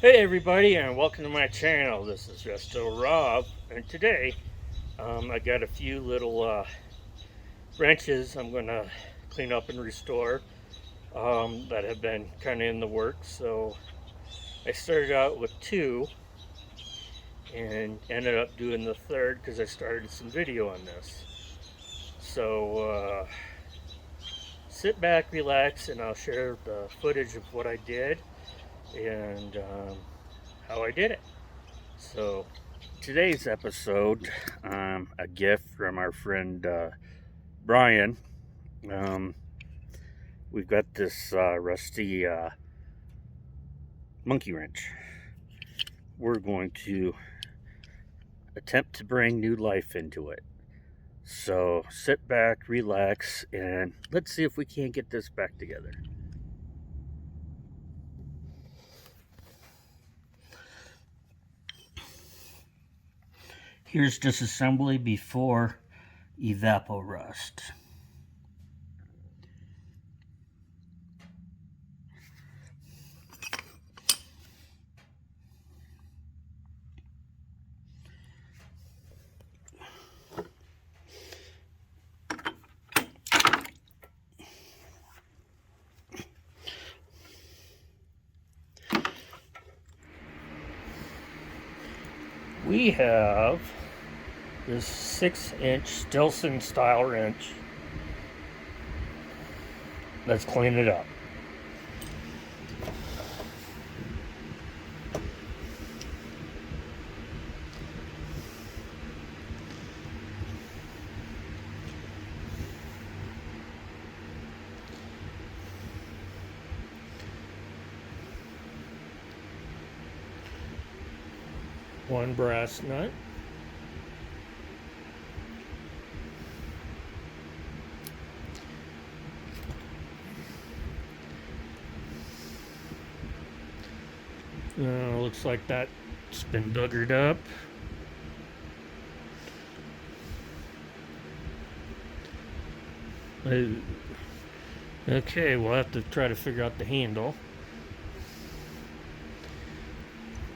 Hey everybody, and welcome to my channel. This is Resto-Rob, and today I got a few little wrenches I'm going to clean up and restore that have been kind of in the works. So I started out with two and ended up doing the third because I started some video on this. So sit back, relax, and I'll share the footage of what I did and how I did it. So today's episode, a gift from our friend Brian. Um, we've got this rusty monkey wrench. We're going to attempt to bring new life into it. So sit back, relax, and let's see if we can't get this back together. Here's disassembly before evapo-rust. We have this 6-inch Stilson style wrench. Let's clean it up. One brass nut. Looks like that's been boogered up. Okay, we'll have to try to figure out the handle.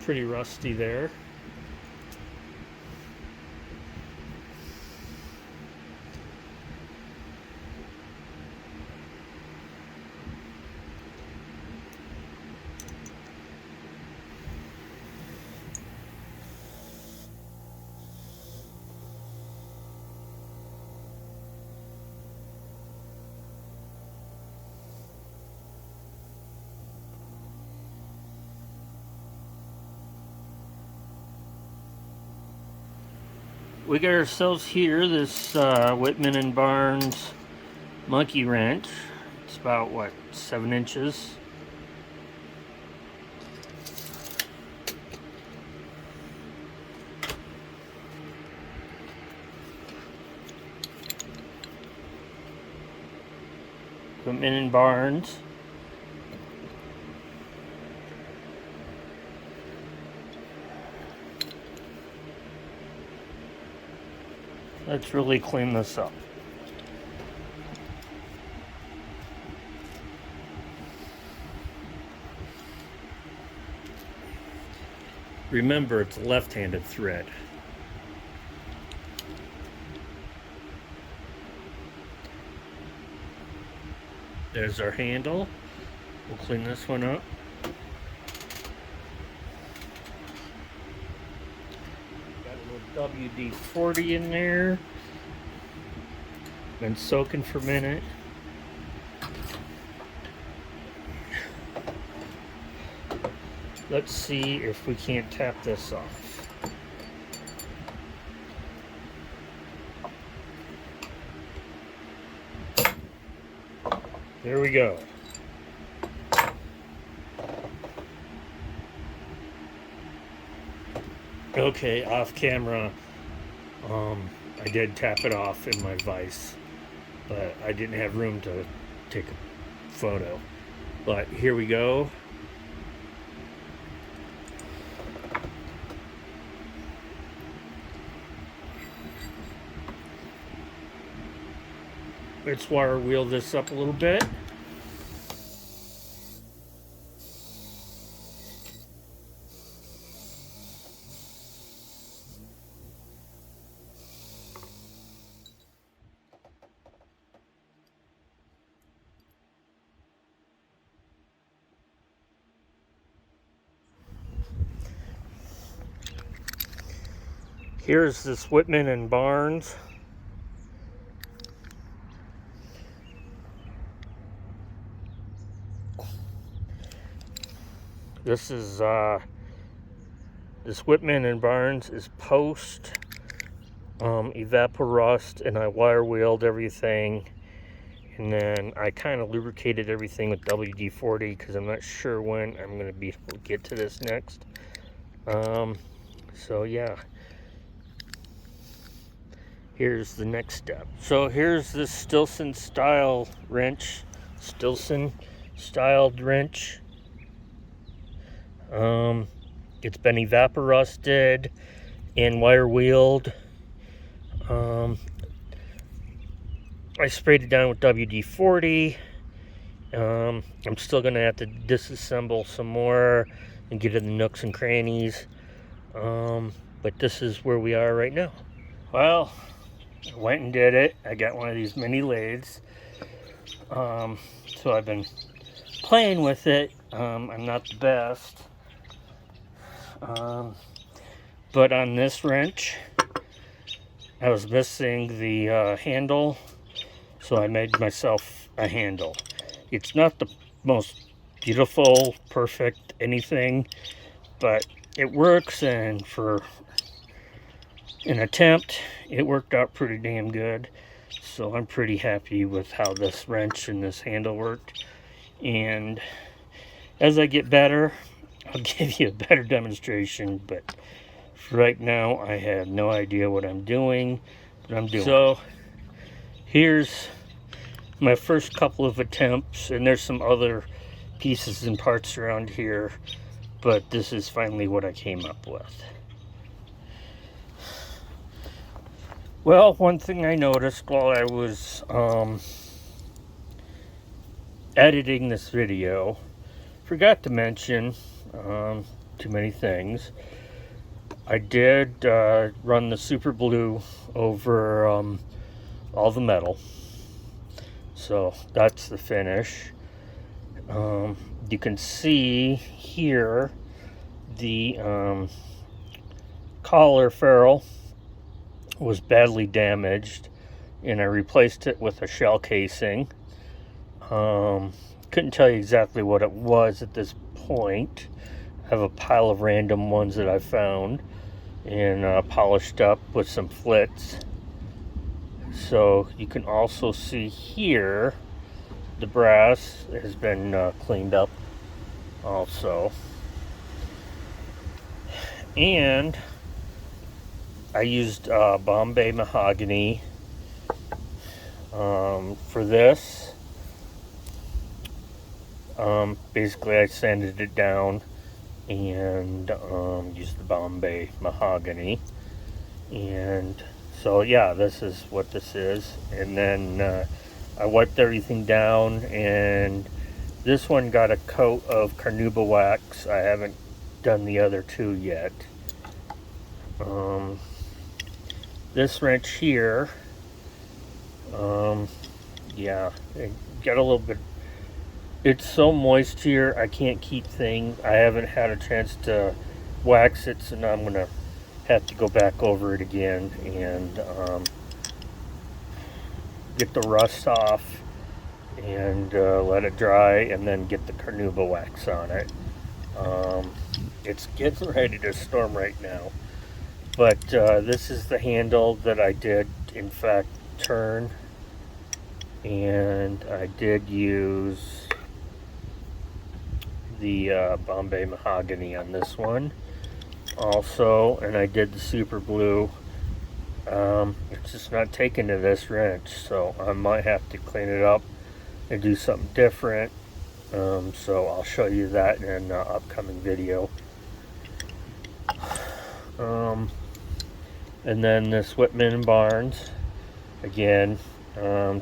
Pretty rusty there. We got ourselves here this Whitman and Barnes monkey wrench. It's about, what, 7 inches? Whitman and Barnes. Let's really clean this up. Remember, it's a left-handed thread. There's our handle. We'll clean this one up. Got a little WD-40 in there. Been soaking for a minute. Let's see if we can't tap this off. There we go. Okay, off camera, I did tap it off in my vise, but I didn't have room to take a photo. But here we go. Let's wire wheel this up a little bit. Here's this Whitman and Barnes. This is this Whitman and Barnes is post Evapor-Rust, and I wire wheeled everything, and then I kind of lubricated everything with WD-40 because I'm not sure when I'm going to be able to get to this next. So yeah, here's the next step. So here's this Stilson style wrench, Stilson styled wrench. It's been Evapor-Rusted and wire wheeled. I sprayed it down with WD-40. I'm still gonna have to disassemble some more and get in the nooks and crannies. But this is where we are right now. Well, I went and did it. I got one of these mini lathes. So I've been playing with it. I'm not the best. But on this wrench, I was missing the handle, so I made myself a handle. It's not the most beautiful, perfect anything, but it works, and for an attempt, it worked out pretty damn good. So I'm pretty happy with how this wrench and this handle worked. And as I get better, I'll give you a better demonstration, but for right now I have no idea what I'm doing, but I'm doing. So here's my first couple of attempts, and there's some other pieces and parts around here, but this is finally what I came up with. Well, one thing I noticed while I was editing this video, forgot to mention too many things. I did run the super glue over all the metal, so that's the finish. You can see here the collar ferrule was badly damaged, and I replaced it with a shell casing. Couldn't tell you exactly what it was at this point. I have a pile of random ones that I found and polished up with some flits. So you can also see here the brass has been cleaned up also. And I used Bombay mahogany for this. Basically I sanded it down and used the Bombay mahogany. And so yeah, this is what this is. And then I wiped everything down, and this one got a coat of carnauba wax. I haven't done the other two yet. This wrench here, yeah, it got a little bit, it's so moist here, I can't keep things. I haven't had a chance to wax it, so now I'm gonna have to go back over it again and get the rust off and let it dry, and then get the carnauba wax on it. It's getting ready to storm right now. But this is the handle that I did, in fact, turn. And I did use the Bombay mahogany on this one also. And I did the super glue. It's just not taking to this wrench, so I might have to clean it up and do something different. So I'll show you that in an upcoming video. And then this Whitman and Barnes, again,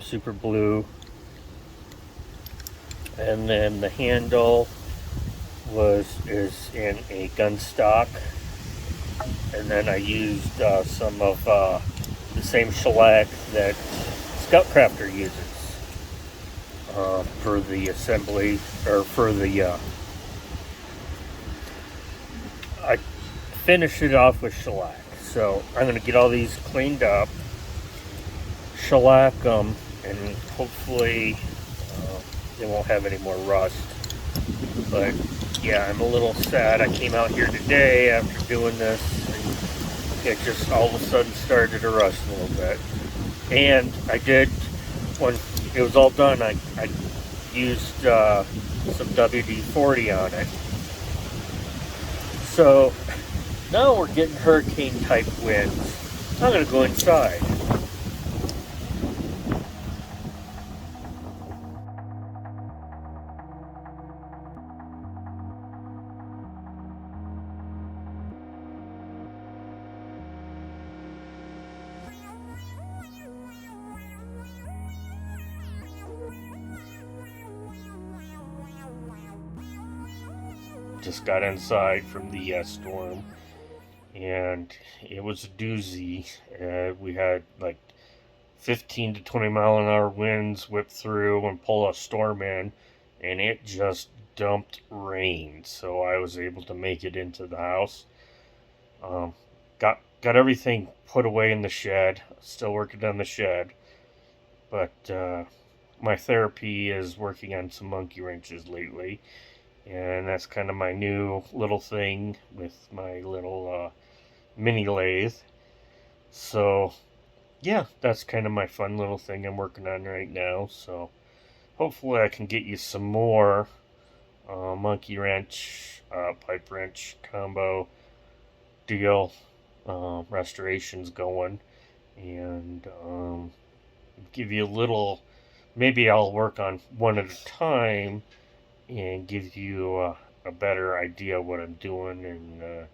super blue. And then the handle is in a gun stock. And then I used some of the same shellac that Scout Crafter uses for the assembly, or for the I finished it off with shellac. So I'm going to get all these cleaned up, shellac them, and hopefully they won't have any more rust. But yeah, I'm a little sad. I came out here today after doing this, and it just all of a sudden started to rust a little bit. And I did, when it was all done, I used some WD-40 on it. So now we're getting hurricane type winds. I'm going to go inside. Just got inside from the storm, and it was a doozy. We had like 15 to 20 mile an hour winds whip through and pull a storm in, and it just dumped rain. So I was able to make it into the house. Got everything put away in the shed. Still working on the shed, but my therapy is working on some monkey wrenches lately. And that's kind of my new little thing with my little mini lathe. So, yeah, that's kind of my fun little thing I'm working on right now. So, hopefully I can get you some more monkey wrench, pipe wrench combo deal restorations going. And give you a little, maybe I'll work on one at a time and give you a better idea of what I'm doing, and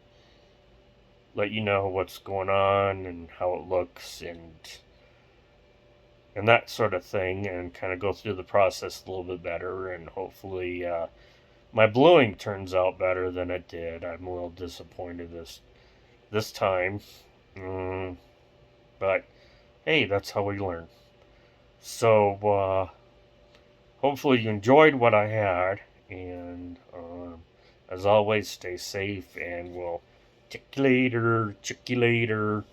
let you know what's going on and how it looks and that sort of thing, and kind of go through the process a little bit better, and hopefully my bluing turns out better than it did. I'm a little disappointed this time, but hey, that's how we learn. So hopefully you enjoyed what I had, and as always, stay safe, and we'll check you later.